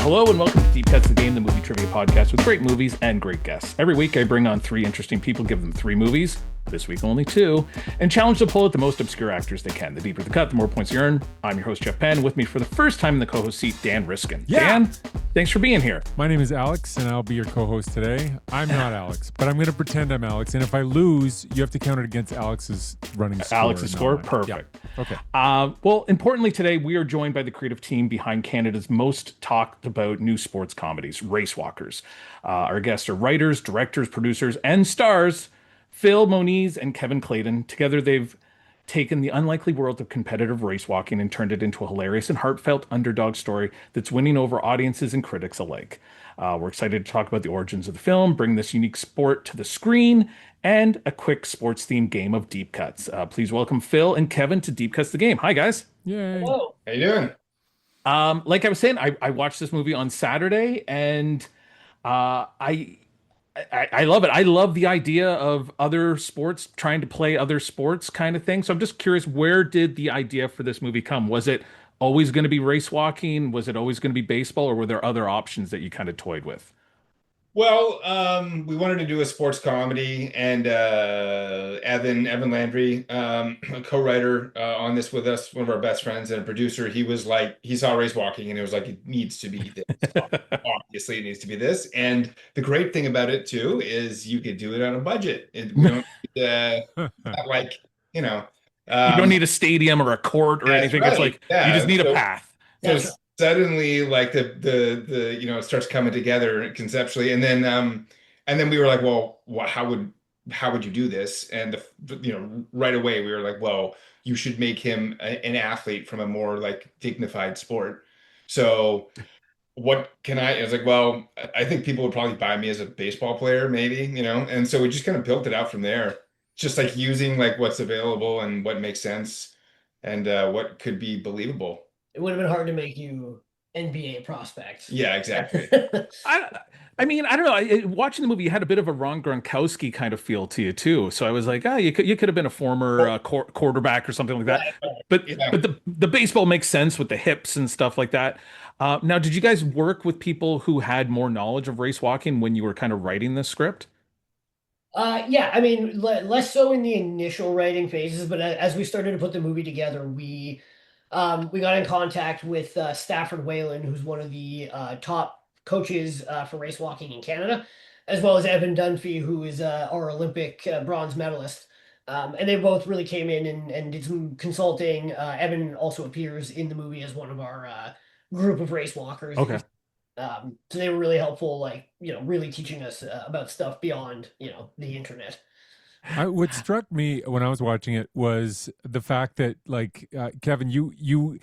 Hello and welcome to Deep Cuts, the Game, the movie trivia podcast with great movies and great guests. Every week I bring on three interesting people, give them three movies, this week only two, and challenge to pull out the most obscure actors they can. The deeper the cut, the more points you earn. I'm your host, Jeff Penn. With me for the first time in the co-host seat, Dan Riskin. Yeah. Dan, thanks for being here. My name is Alex, and I'll be your co-host today. I'm not Alex, but I'm going to pretend I'm Alex. And if I lose, you have to count it against Alex's running score. Alex's score? Perfect. Yeah. Okay. Well, importantly today, we are joined by the creative team behind Canada's most talked about new sports comedies, Racewalkers. Our guests are writers, directors, producers, and stars, Phil Moniz and Kevin Claydon. Together, they've taken the unlikely world of competitive race walking and turned it into a hilarious and heartfelt underdog story that's winning over audiences and critics alike. We're excited to talk about the origins of the film, bring this unique sport to the screen, and a quick sports-themed game of Deep Cuts. Please welcome Phil and Kevin to Deep Cuts the Game. Hi, guys. Yay. Hello. How you doing? Like I was saying, I watched this movie on Saturday, and I love it. I love the idea of other sports, trying to play other sports kind of thing. So I'm just curious, where did the idea for this movie come? Was it always going to be race walking? Was it always going to be baseball? Or were there other options that you kind of toyed with? Well, we wanted to do a sports comedy, and Evan Landry, a co-writer on this with us, one of our best friends and a producer, he was like, he saw race walking and it was like, it needs to be this. Obviously, it needs to be this. And the great thing about it too is you could do it on a budget. We don't not like, You don't need a stadium or a court or anything. right. It's like Yeah. you just need a path. So suddenly, like the it starts coming together conceptually, and then we were like, well, how would you do this? And right away we were like, well, you should make him an athlete from a more like dignified sport. So what can I was like, well, I think people would probably buy me as a baseball player, maybe, and so we just kind of built it out from there, just like using like what's available and what makes sense and what could be believable. It would have been hard to make you NBA prospects. Yeah, exactly. I mean, I don't know. Watching the movie, you had a bit of a Ron Gronkowski kind of feel to you too. So I was like, you could have been a former quarterback or something like that. But the baseball makes sense with the hips and stuff like that. Now, did you guys work with people who had more knowledge of race walking when you were kind of writing this script? Yeah, I mean, less so in the initial writing phases, but as we started to put the movie together, we got in contact with Stafford Whalen, who's one of the top coaches for race walking in Canada, as well as Evan Dunphy, who is our Olympic bronze medalist. And they both really came in and did some consulting. Evan also appears in the movie as one of our group of race walkers. Okay. So they were really helpful, like, really teaching us about stuff beyond, the internet. What struck me when I was watching it was the fact that, like, Kevin, you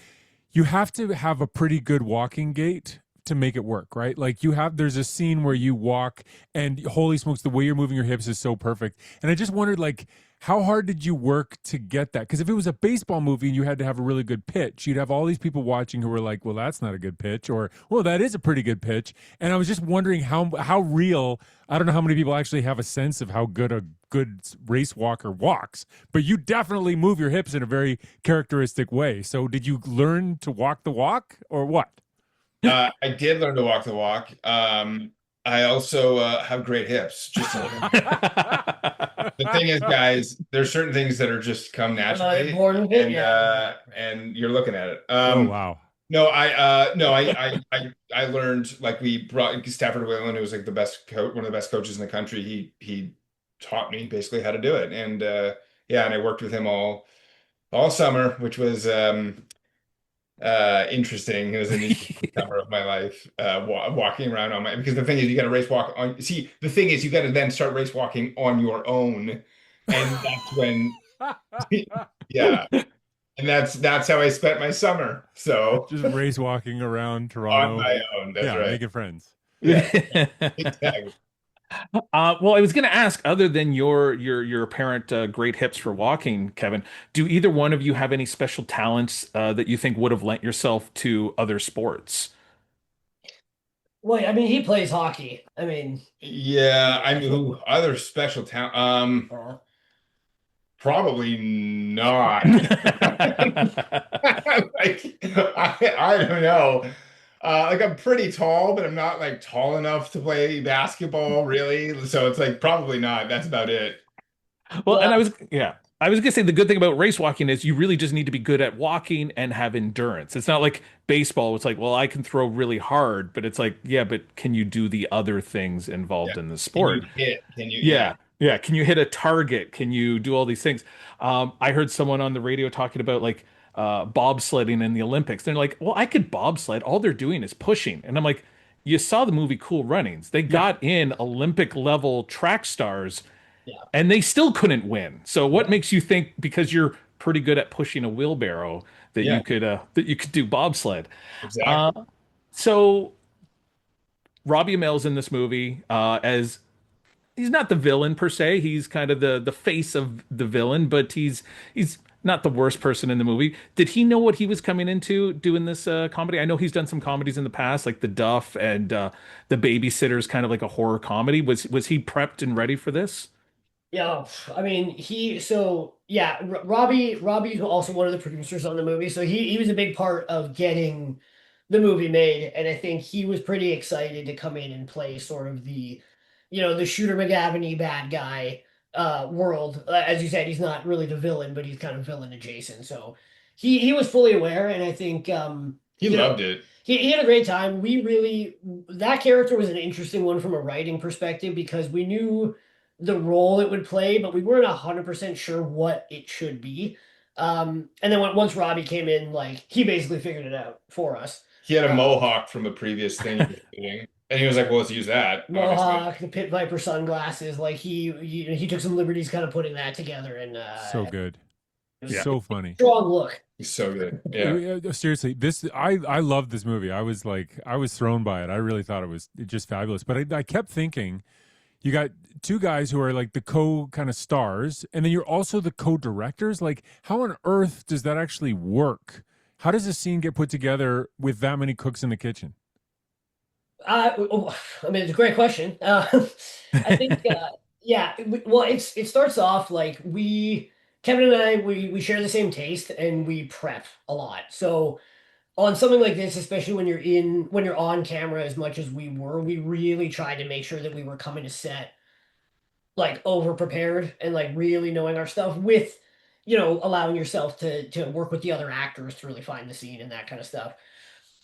have to have a pretty good walking gait to make it work, right? Like there's a scene where you walk and holy smokes, the way you're moving your hips is so perfect. And I just wondered, like, how hard did you work to get that? Because if it was a baseball movie and you had to have a really good pitch, you'd have all these people watching who were like, well, that's not a good pitch, or, well, that is a pretty good pitch. And I was just wondering how real, I don't know how many people actually have a sense of how good a good race walker walks, but you definitely move your hips in a very characteristic way. So did you learn to walk the walk or what? I did learn to walk the walk. I also have great hips. Just the thing is, guys, there's certain things that are just come naturally, and you're looking at it. Oh wow! No, I learned, like, we brought Stafford Whalen, who was like the best coach, one of the best coaches in the country. He taught me basically how to do it, and and I worked with him all summer, which was interesting. It was an interesting summer of my life, walking around because the thing is, you got to race walk on. See, the thing is, you got to then start race walking on your own, and that's when, yeah, and that's how I spent my summer. So just race walking around Toronto on my own. That's right. Making friends. Yeah, exactly. Well, I was going to ask, other than your apparent great hips for walking, Kevin, do either one of you have any special talents that you think would have lent yourself to other sports? Well, I mean, he plays hockey. I mean, yeah, I mean, other special talent. Probably not. Like, I don't know. Like I'm pretty tall, but I'm not like tall enough to play basketball, really. So it's like probably not. That's about it. Well, and Well, I was gonna say the good thing about race walking is you really just need to be good at walking and have endurance. It's not like baseball. It's like, well, I can throw really hard, but it's like, yeah, but can you do the other things Yeah. involved in the Can you sport? hit? Can you? Yeah. Yeah, yeah. Can you hit a target? Can you do all these things? I heard someone on the radio talking about like bobsledding in the Olympics. They're like, well, I could bobsled. All they're doing is pushing, and I'm like, you saw the movie Cool Runnings. They Yeah. got in Olympic level track stars yeah. and they still couldn't win. So what Yeah. makes you think because you're pretty good at pushing a wheelbarrow Yeah. that you could do bobsled? Uh, Exactly. so Robbie Amell's in this movie as he's not the villain per se. He's kind of the face of the villain, but he's not the worst person in the movie. Did he know what he was coming into doing this comedy? I know he's done some comedies in the past, like The Duff and The Babysitter's kind of like a horror comedy. Was he prepped and ready for this? Yeah, I mean, yeah, Robbie's also one of the producers on the movie, so he was a big part of getting the movie made, and I think he was pretty excited to come in and play sort of the Shooter McGavin bad guy world. As you said, he's not really the villain, but he's kind of villain adjacent. So he was fully aware, and I think He loved it. he had a great time. That character was an interesting one from a writing perspective because we knew the role it would play, but we weren't 100% sure what it should be. And then once Robbie came in, like he basically figured it out for us. He had a Uh, mohawk from a previous thing he was doing, and he was like, "Well, let's use that." Obviously, Mohawk, the Pit Viper sunglasses, like he took some liberties kind of putting that together, and So good. it was Yeah. So funny. strong look. he's so good. Yeah. Seriously, this I love this movie. I was thrown by it. I really thought it was just fabulous. But I kept thinking, you got two guys who are like the co kind of stars, and then you're also the co-directors. Like, how on earth does that actually work? How does a scene get put together with that many cooks in the kitchen? I mean, it's a great question. I think, yeah. Well, it starts off like Kevin and I, we share the same taste and we prep a lot. So on something like this, especially when you're on camera as much as we were, we really tried to make sure that we were coming to set like over prepared and like really knowing our stuff with, allowing yourself to work with the other actors to really find the scene and that kind of stuff.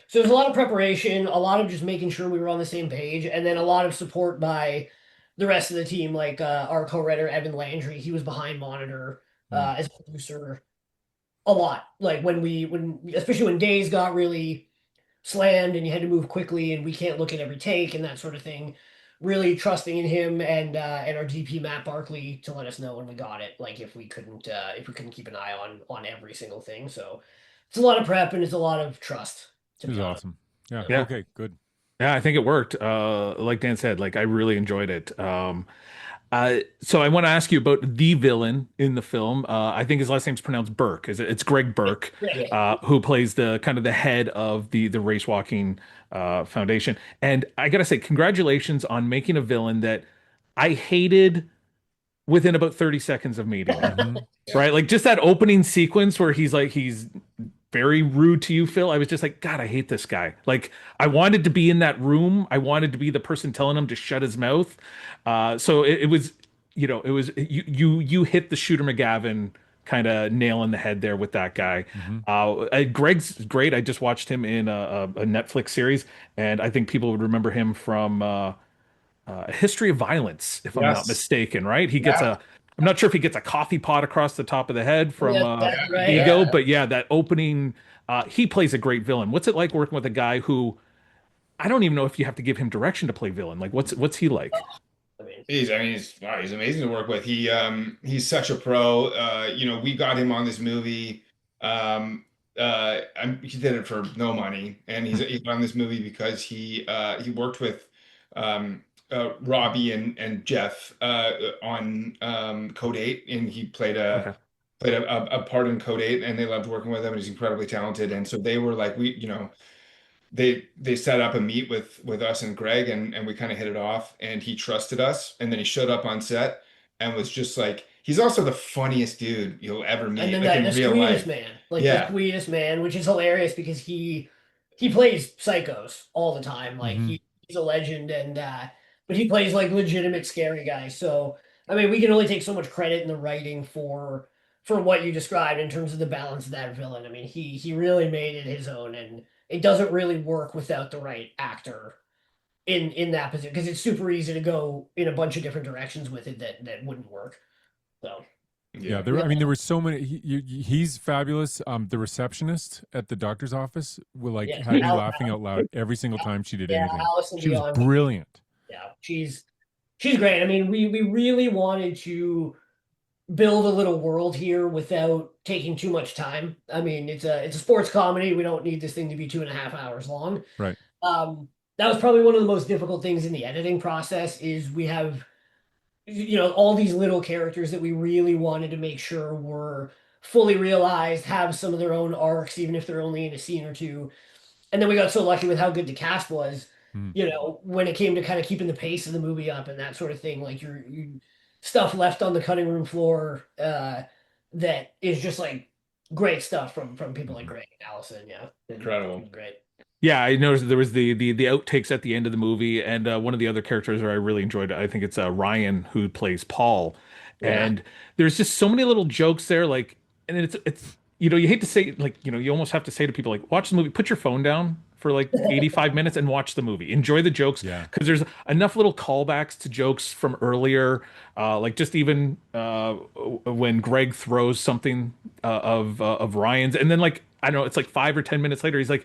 So there's a lot of preparation, a lot of just making sure we were on the same page, and then a lot of support by the rest of the team, like our co-writer Evan Landry. He was behind monitor Mm. as a producer a lot. Like when especially when days got really slammed and you had to move quickly and we can't look at every take and that sort of thing. Really trusting in him and our DP Matt Barkley to let us know when we got it, like if we couldn't keep an eye on every single thing. So it's a lot of prep and it's a lot of trust, to It was be honest. awesome. Yeah. Yeah. Okay. Good. Yeah, I think it worked. Like Dan said, like I really enjoyed it. So I want to ask you about the villain in the film. I think his last name's pronounced Burke. It's Greg Burke, Yeah. who plays the kind of the head of the race walking foundation. And I gotta say, congratulations on making a villain that I hated within about 30 seconds of meeting him. Hmm. Yeah. Right? Like just that opening sequence where he's very rude to you, Phil. I was just like, God, I hate this guy. Like, I wanted to be in that room. I wanted to be the person telling him to shut his mouth. So it was, it was you hit the Shooter McGavin kind of nail in the head there with that guy. Hmm. Greg's great. I just watched him in a Netflix series, and I think people would remember him from A History of Violence, if I'm not Yes. mistaken. Right? He gets Yeah. a. I'm not sure if he gets a coffee pot across the top of the head from Yeah, that's right. Ego, Yeah. but yeah, that opening, he plays a great villain. What's it like working with a guy who I don't even know if you have to give him direction to play villain? Like, what's he like? I mean, Wow, he's amazing to work with. He's such a pro. We got him on this movie. He did it for no money, and he's on this movie because he worked with Robbie and Jeff on Code 8, and he Okay. played a part in Code 8, and they loved working with him, and he's incredibly talented. And so they were like, they set up a meet with us and Greg, and we kind of hit it off, and he trusted us, and then he showed up on set and was just like, he's also the funniest dude you'll ever and meet, then like the in real sweetest life. man, like the Yeah. sweetest man, which is hilarious because he plays psychos all the time. Like Hmm. he's a legend, and but he plays like legitimate scary guys. So I mean, we can only take so much credit in the writing for what you described in terms of the balance of that villain. I mean, he really made it his own, and it doesn't really work without the right actor in that position because it's super easy to go in a bunch of different directions with it that wouldn't work. So Yeah, Yeah. there. I mean, there were so many. He's fabulous. The receptionist at the doctor's office will like yeah, had me laughing out loud every single time she did yeah, anything. Allison She was Beyond. brilliant. Yeah, she's great. I mean, we really wanted to build a little world here without taking too much time. I mean, it's a sports comedy. We don't need this thing to be 2.5 hours long. Right. That was probably one of the most difficult things in the editing process is we have all these little characters that we really wanted to make sure were fully realized, have some of their own arcs, even if they're only in a scene or two. And then we got so lucky with how good the cast was, Hmm. when it came to kind of keeping the pace of the movie up and that sort of thing, like your stuff left on the cutting room floor, that is just like great stuff from people like Greg and Allison. Yeah. Incredible. Great. Yeah, I noticed there was the outtakes at the end of the movie, and one of the other characters that I really enjoyed, I think it's Ryan who plays Paul, Yeah. and there's just so many little jokes there, like, and it's you hate to say like you almost have to say to people like watch the movie, put your phone down for like 85 minutes and watch the movie, enjoy the jokes Yeah. because there's enough little callbacks to jokes from earlier, like just even when Greg throws something of Ryan's, and then like I don't know, it's like 5 or 10 minutes later, he's like.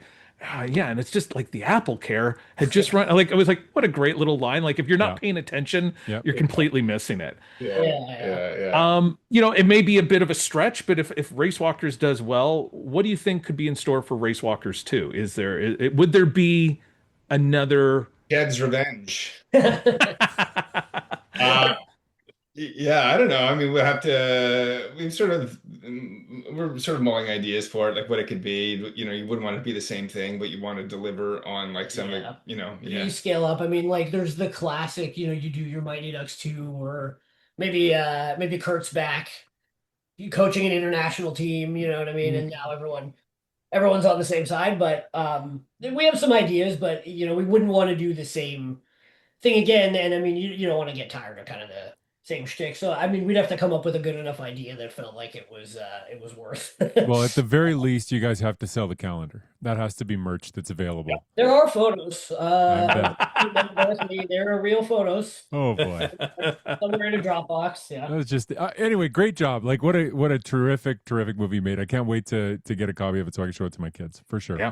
Yeah, and it's just like the Apple Care had just run. Like it was like, what a great little line. Like if you're Yeah. not paying attention, Yep. you're completely missing it. Yeah. Yeah. Yeah. It may be a bit of a stretch, but if Racewalkers does well, what do you think could be in store for Racewalkers 2? Would there be another? Ged's Revenge. Yeah. Uh, yeah, I don't know. I mean, we're sort of mulling ideas for it, like what it could be. You wouldn't want it to be the same thing, but you want to deliver on like some, Yeah. yeah. You scale up. I mean, like there's the classic, you do your Mighty Ducks 2 or maybe Kurt's back, you coaching an international team, you know what I mean? And now everyone's on the same side, but we have some ideas, but we wouldn't want to do the same thing again. And I mean, you don't want to get tired of kind of the same shtick. So I mean, we'd have to come up with a good enough idea that felt like it was worth. Well, at the very least, you guys have to sell the calendar. That has to be merch that's available. There are photos. I bet. There are real photos Oh boy. somewhere in a Dropbox. Yeah. That was just anyway, great job. Like what a terrific movie you made. I can't wait to get a copy of it so I can show it to my kids for sure. Yeah.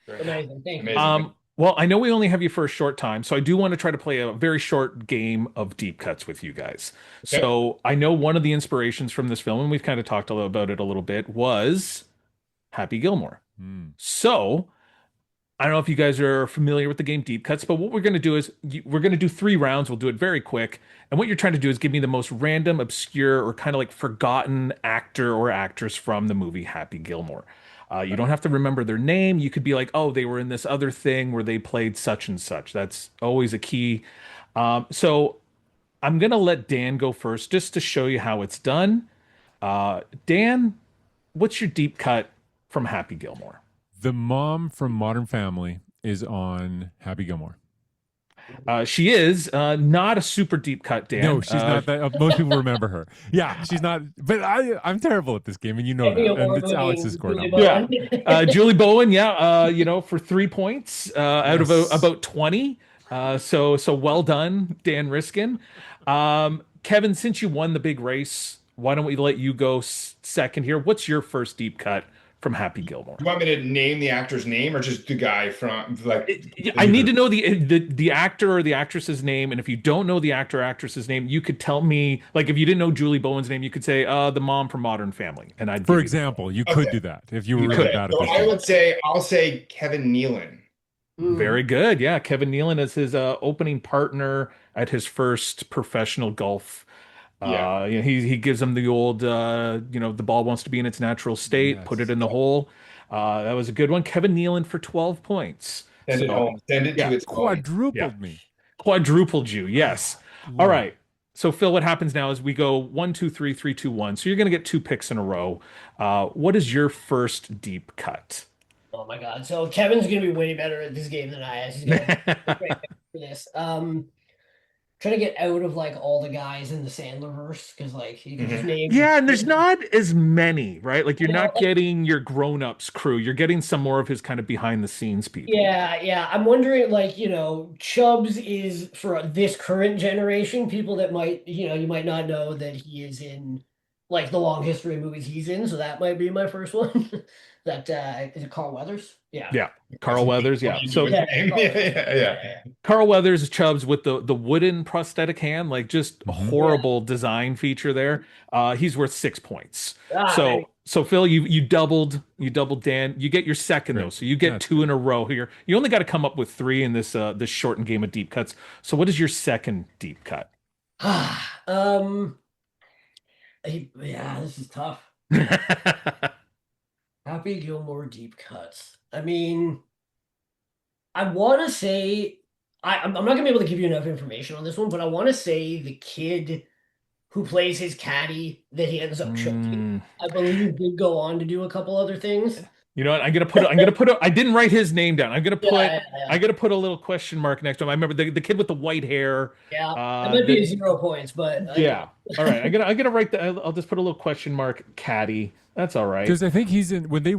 Amazing. Thank you. Amazing. Well, I know we only have you for a short time, so I do want to try to play a very short game of deep cuts with you guys. Okay. So I know one of the inspirations from this film, and we've kind of talked about it a little bit, was Happy Gilmore. Mm. So I don't know if you guys are familiar with the game Deep Cuts, but what we're going to do is we're going to do 3 rounds. We'll do it very quick. And what you're trying to do is give me the most random, obscure, or kind of like forgotten actor or actress from the movie Happy Gilmore. You don't have to remember their name. You could be like, oh, they were in this other thing where they played such and such. That's always a key. So I'm going to let Dan go first just to show you how it's done. Dan, what's your deep cut from Happy Gilmore? The mom from Modern Family is on Happy Gilmore. She is not a super deep cut, Dan. No, she's not that. Most people remember her. Yeah, she's not. But I'm terrible at this game, and you know that. And it's Alex's score now. Yeah, Julie Bowen. Yeah, for 3 points out of Yes. about 20. So well done, Dan Riskin. Kevin, since you won the big race, why don't we let you go second here? What's your first deep cut from Happy Gilmore? You want me to name the actor's name or just the guy from like? I need to know the actor or the actress's name, and if you don't know the actor or actress's name, you could tell me. Like if you didn't know Julie Bowen's name, you could say the mom from Modern Family, and I'd For give you example, you could do that if you were really Okay, bad at so this I game. would say I'll say Kevin Nealon. Very good. Yeah, Kevin Nealon is his opening partner at his first professional golf. Yeah. He gives him the old, the ball wants to be in its natural state, Yes. put it in the hole. That was a good one. Kevin Nealon for 12 points. Send it So, home. Send it yeah. to its home. Quadrupled Yeah. me. Quadrupled you. Yes. All right. So Phil, what happens now is we go 1, 2, 3, 3, 2, 1. So you're going to get 2 picks in a row. What is your first deep cut? Oh my God. So Kevin's gonna be way better at this game than I am. He's gonna great for this. Trying to get out of like all the guys in the Sandler verse because like you can just Mhm. name Yeah, and there's not as many, right? Like you're you know, not getting your grown-ups crew. You're getting some more of his kind of behind the scenes people. yeah, yeah. I'm wondering, like, Chubbs is for this current generation, people that might, you might not know that he is in like the long history of movies he's in. So that might be my first one. That is it Carl Weathers? Yeah. Yeah, That's Carl Weathers. what Yeah. you do So with the Yeah, yeah, name. Carl Yeah, Weathers. yeah, Yeah, yeah. Carl Weathers Chubbs with the wooden prosthetic hand, like just a Hmm. yeah. horrible design feature there. He's worth 6 points. Ah, there you So Phil, you doubled Dan. You get your second though, Great. so you get That's two good. in a row here. You only got to come up with three in this shortened game of deep cuts. So what is your second deep cut? go. Yeah, this is tough. Happy Gilmore deep cuts. I mean, I want to say I'm not gonna be able to give you enough information on this one, but I want to say the kid who plays his caddy that he ends up choking, Mm. I believe did go on to do a couple other things. You know what? I didn't write his name down. Yeah, yeah, yeah. I'm gonna put a little question mark next to him. I remember the kid with the white hair. Yeah. That might be That a 0 points, but Yeah. All right. I'm gonna write that. I'll just put a little question mark. Caddy. That's all right. Because I think he's in when they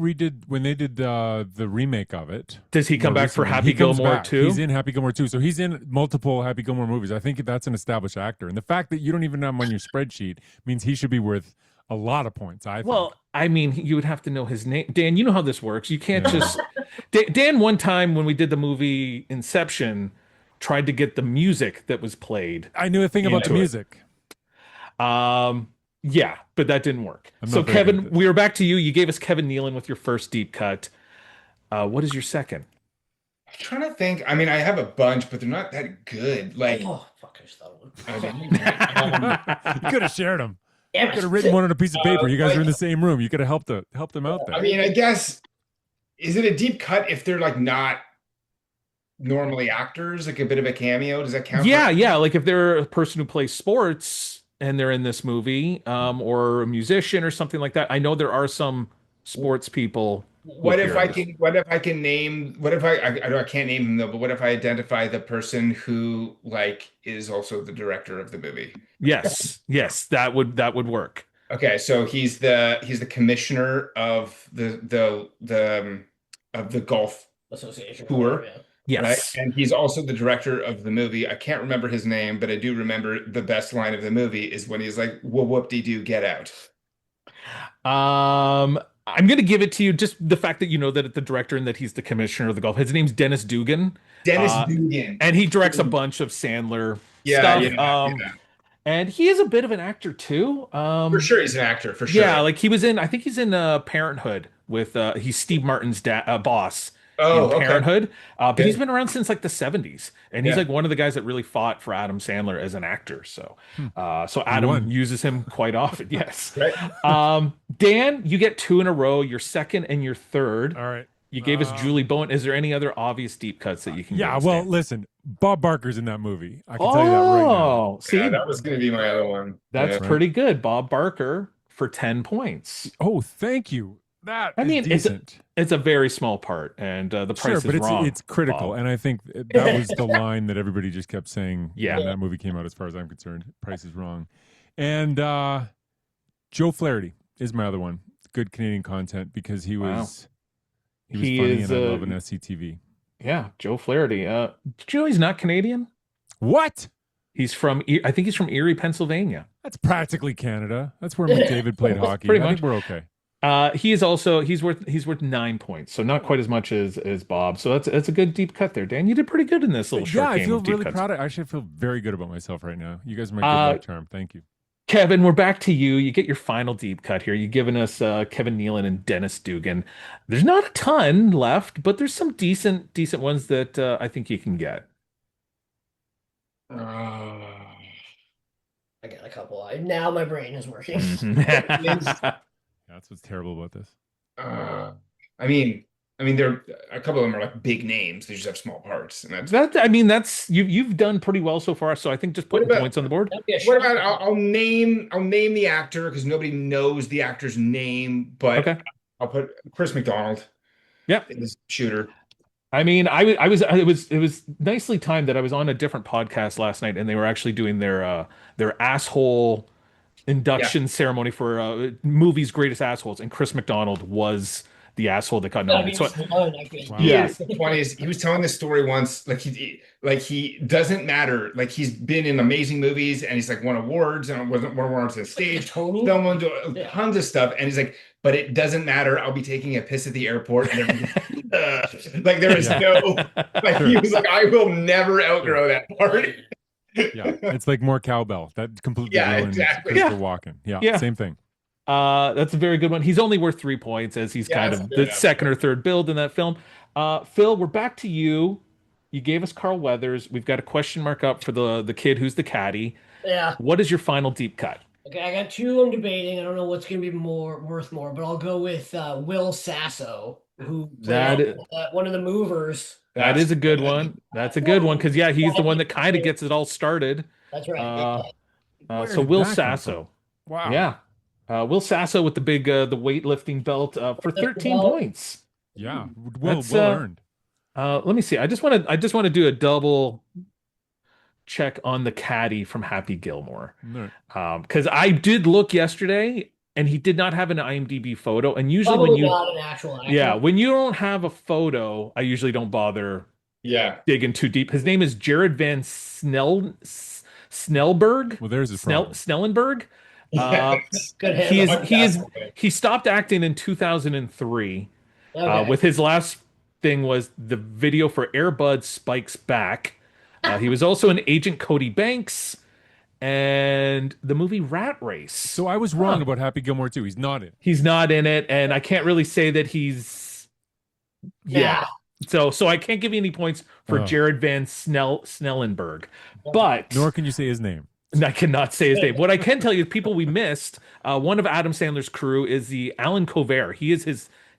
did the remake of it Does he come more back for recently. Happy He comes Gilmore back. too? He's in Happy Gilmore too. So he's in multiple Happy Gilmore movies. I think that's an established actor, and the fact that you don't even have him on your spreadsheet means he should be worth a lot of points. I think. Well, I mean, you would have to know his name. Dan, you know how this works. You can't Yeah. just. Dan, one time when we did the movie Inception, tried to get the music that was played I knew a thing about the into it. music. Yeah, but that didn't work. I'm So not very good at Kevin, this. we were back to you. You gave us Kevin Nealon with your first deep cut. What is your second? I'm trying to think. I mean, I have a bunch, but they're not that good. Like, oh fuck, I just thought of I one. mean, You could have shared them. Damn Could it. have written one on a piece of paper. You guys like- were in the same room. You could have helped them out I there. mean, I guess, is it a deep cut if they're like not normally actors, like a bit of a cameo? Does that count? Yeah, yeah. Like if they're a person who plays sports and they're in this movie, or a musician or something like that. I know there are some sports people who What if appear I in this. can? What if I can name? What if I know I can't name him though, but what if I identify the person who like is also the director of the movie? Yes, yes, that would work. Okay, so he's the commissioner of the golf Association. tour. Yeah. Right. Yes. And he's also the director of the movie. I can't remember his name, but I do remember the best line of the movie is when he's like, "Well, whoop-de-doo, get out." I'm gonna give it to you just the fact that you know that the director and that he's the commissioner of the golf. His name's Dennis Dugan. Dennis Uh, Dugan. and he directs a bunch of Sandler Yeah, stuff. yeah. And he is a bit of an actor too. For sure, he's an actor, for sure. Yeah, like I think he's in Parenthood with he's Steve Martin's boss Oh, in okay. Parenthood. But Okay. he's been around since like the 70s. And he's Yeah. like one of the guys that really fought for Adam Sandler as an actor. So so He Adam won. uses him quite often. Yes. Right. Dan, you get two in a row, your second and your third. All right. You gave us Julie Bowen. Is there any other obvious deep cuts that you can give Yeah, us, well, Dan? listen, Bob Barker's in that movie. I can tell you that right now. Oh, see, Yeah, that was going to be my other one. that's Yeah. pretty good. Bob Barker for 10 points. Oh, thank you. That I is mean, decent. it's a very small part, and the Sure, price but is wrong. it's critical, Bob. and I think that was the line that everybody just kept saying Yeah. when that movie came out. As far as I'm concerned, price is wrong. And Joe Flaherty is my other one. Good Canadian content because he Wow. was He funny, is, and I love an SCTV. Yeah, Joe Flaherty. Did you know he's not Canadian? What? He's from, I think he's from Erie, Pennsylvania. That's practically Canada. That's where McDavid played hockey. Pretty I much. think we're okay. He is also he's worth 9 points, so not quite as much as Bob. So that's a good deep cut there, Dan. You did pretty good in this little short Yeah, I game feel of deep really cuts. proud. Actually, I feel very good about myself right now. You guys are my good luck charm. Thank you. Kevin, we're back to you. You get your final deep cut here. You've given us Kevin Nealon and Dennis Dugan. There's not a ton left, but there's some decent ones that I think you can get. I got a couple. Now my brain is working. That's what's terrible about this. I mean, there a couple of them are like big names. They just have small parts, and that's that's you've done pretty well so far. So I think just putting about- points on the board. That'd be a What short- about I'll name the actor because nobody knows the actor's name, but Okay. I'll put Chris McDonald. Yeah. his shooter. I mean, it was nicely timed that I was on a different podcast last night, and they were actually doing their asshole Yeah. induction ceremony for movie's greatest assholes, and Chris McDonald was the asshole that got Gotta nominated. be the So one, I think. He Wow. yeah, is funny. He was telling this story once, like he doesn't matter. Like he's been in amazing movies and he's like won awards and wasn't won awards to the Like the stage, Tony? film won Yeah. tons of stuff. And he's like, but it doesn't matter. I'll be taking a piss at the airport and everything. Like there is Yeah. no like he Sure. was like, I will never outgrow that part. Yeah. It's like more cowbell. That completely Yeah, ruined exactly. Christopher yeah, Walken. Yeah. yeah. Same thing. That's a very good one. He's only worth 3 points as he's Yeah, kind that's of fair the enough. second or third build in that film. Phil, we're back to you. You gave us Carl Weathers. We've got a question mark up for the kid who's the caddy. Yeah. What is your final deep cut? Okay, I got two I'm debating. I don't know what's gonna be more worth more, but I'll go with Will Sasso, who played That one of the movers. that That's is a good one. That's a good one because yeah, he's the one that kind of gets it all started. That's right. Uh, Where so did Will that come from? Sasso, Wow. yeah, Will Sasso with the big the weightlifting belt for 13 Well, points. Yeah. That's Well earned. let me see. I just want to do a double check on the caddy from Happy Gilmore. No. Because I did look yesterday and he did not have an IMDb photo. And usually when probably you, not an actual yeah, actor. when you don't have a photo, I usually don't bother yeah. digging too deep. His name is Jared Van Snellberg, Well, there's his problem. Snellenberg. Uh, Yes. Good he handle. is, he is, he stopped acting in 2003. Okay. With his last thing was the video for Airbud Spikes Back. He was also in Agent Cody Banks and the movie Rat Race. So I was wrong about Happy Gilmore too. He's not in. He's not in it, and I can't really say that he's yeah. So I can't give you any points for Oh. Jared Van Snellenberg, but Nor can you say his name. I cannot say his name. What I can tell you, people we missed, one of Adam Sandler's crew is the Alan Covert. He is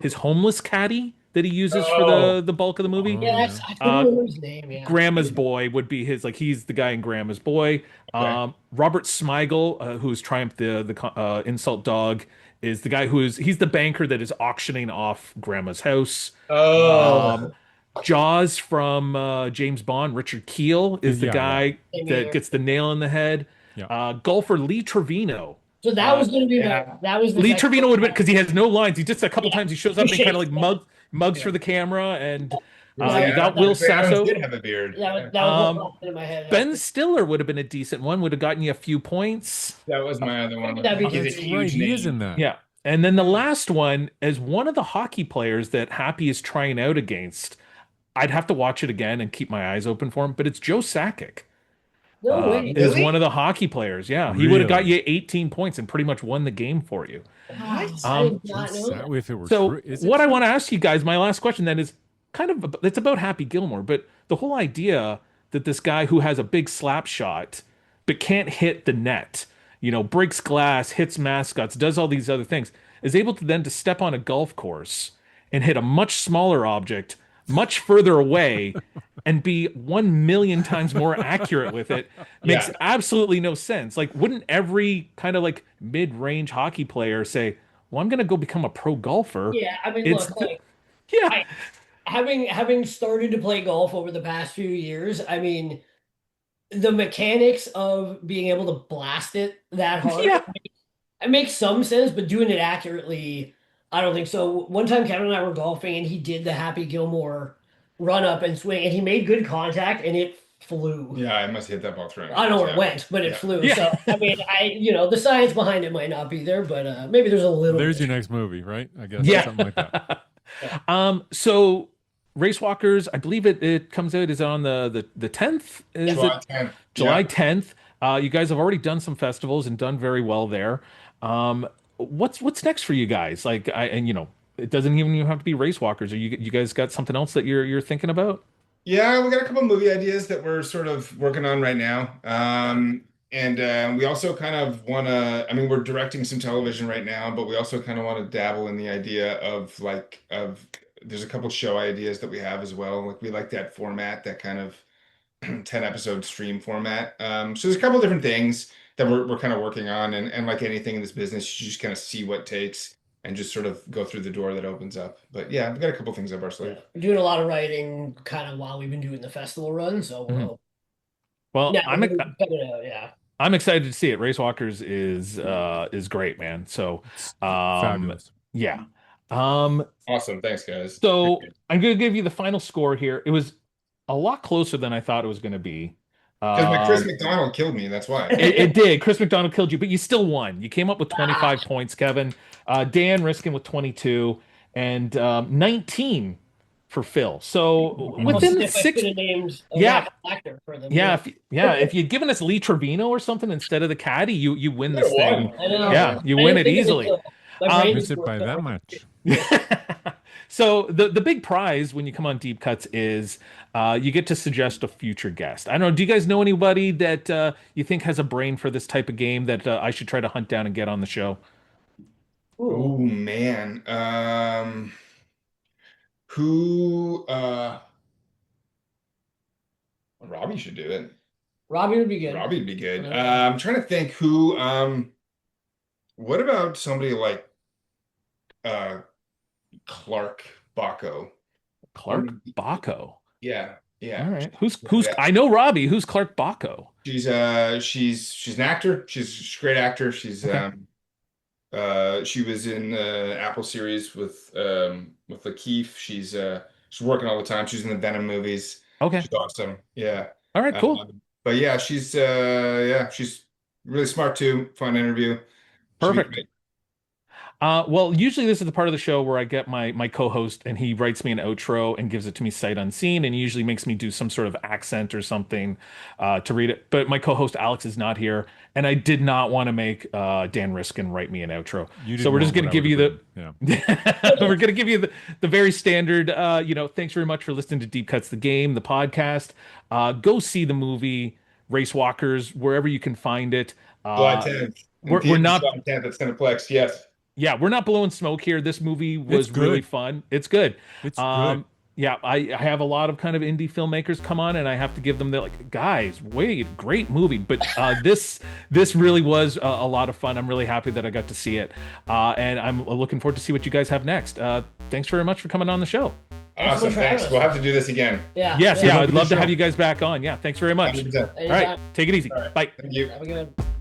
his homeless caddy that he uses for Oh. the bulk of the movie. Yeah, Oh, that's, I Uh, don't remember his name. Yeah. Grandma's Boy would be his, like he's the guy in Grandma's Boy. Okay. Robert Smigel, who's Triumph the insult dog, is the guy he's the banker that is auctioning off Grandma's house. Oh. Um, Jaws from James Bond, Richard Keel is the Yeah, guy Same that here. gets the nail in the head. Yeah. Golfer Lee Trevino. So that was going to be yeah. that was the Lee next Trevino would have one. been because he has no lines. He just a couple Yeah. times he shows up and kind of like mugs for the camera, and Yeah. you got Will Chris Adams Sasso. did have a beard. That was Um, what popped into my head. Ben Stiller would have been a decent one. Would have gotten you a few points. That was my other one. That'd be He's a good. That's huge right. He is name. in that. Yeah. And then the last one is one of the hockey players that Happy is trying out against. I'd have to watch it again and keep my eyes open for him, but it's Joe Sakic. No way. Is Really? one of the hockey players. Yeah, he would have got Really? you 18 points and pretty much won the game for you. I Um, did not know that. If it were So true, is it what I true? want to ask you guys, my last question then is kind of it's about Happy Gilmore, but the whole idea that this guy who has a big slap shot but can't hit the net, breaks glass, hits mascots, does all these other things, is able to then to step on a golf course and hit a much smaller object much further away and be 1 million times more accurate with it makes Yeah. absolutely no sense. Like, wouldn't every kind of like mid-range hockey player say, well, I'm going to go become a pro golfer? Yeah, I mean, It's look, like yeah. I, having started to play golf over the past few years, I mean, the mechanics of being able to blast it that hard, Yeah. it makes some sense, but doing it accurately, I don't think so. One time, Kevin and I were golfing, and he did the Happy Gilmore run up and swing, and he made good contact, and it flew. Yeah, I must hit that ball through. I don't know where it went, but it Yeah. flew. Yeah. So I mean, the science behind it might not be there, but maybe there's a little. There's bit. your next movie, right? I guess Yeah. something like that. So Racewalkers, I believe it comes out is on the 10th. Is July it 10th. July Yeah. 10th? You guys have already done some festivals and done very well there. What's next for you guys? Like it doesn't even have to be Racewalkers. Are you guys got something else that you're thinking about? Yeah, we got a couple movie ideas that we're sort of working on right now. And we also kind of want to, I mean, we're directing some television right now, but we also kind of want to dabble in the idea of there's a couple show ideas that we have as well. Like we like that format, that kind of 10 episode stream format. So there's a couple different things that we're kind of working on. And like anything in this business, you just kind of see what takes. and just sort of go through the door that opens up. But yeah, we've got a couple things up our sleeve. We're doing a lot of writing kind of while we've been doing the festival run, so we'll Well, yeah, yeah. I'm excited to see it. Racewalkers is great, man. So Fabulous. yeah. Awesome. Thanks, guys. So I'm gonna give you the final score here. It was a lot closer than I thought it was gonna be. Because my Chris McDonald killed me. That's why. It did. Chris McDonald killed you, but you still won. You came up with 25 points, Kevin. Dan Riskin with 22 and 19 for Phil. So within six names yeah. actor for them. Yeah, if you'd given us Lee Trevino or something instead of the caddy, you win this thing. I know. Yeah, you win it easily. Miss it by that much. So the big prize when you come on Deep Cuts is you get to suggest a future guest. I don't know. Do you guys know anybody that you think has a brain for this type of game that I should try to hunt down and get on the show? Oh man. Who Robbie should do it. Robbie would be good. Robbie would be good. I'm trying to think who what about somebody like Clark Bacco? Clark Bacco. Yeah. All right. Who's I know Robbie. Who's Clark Bacco? She's an actor. She's a great actor. She's she was in the Apple series with Lakeith. She's working all the time. She's in the Venom movies. Okay. She's awesome. Yeah. All right, cool. But yeah, she's really smart too. Fun interview. Perfect. Well, usually this is the part of the show where I get my co-host and he writes me an outro and gives it to me sight unseen and usually makes me do some sort of accent or something to read it. But my co-host Alex is not here, and I did not want to make Dan Riskin write me an outro. So we're just going to give you we're going to give you the very standard. Thanks very much for listening to Deep Cuts the Game, the podcast. Go see the movie Racewalkers wherever you can find it. July 10th. We're not July 10th at Cineplex. Yes. Yeah, we're not blowing smoke here. This movie was really fun. It's good. It's good. Yeah, I have a lot of kind of indie filmmakers come on, and I have to give them guys, wait, great movie. But this really was a lot of fun. I'm really happy that I got to see it, and I'm looking forward to see what you guys have next. Thanks very much for coming on the show. Awesome, thanks. We'll have to do this again. Yeah. Yes, yeah, I'd love to have you guys back on. Yeah, thanks very much. 100%. All right, take it easy. All right. Bye. Thank you. Have a good one.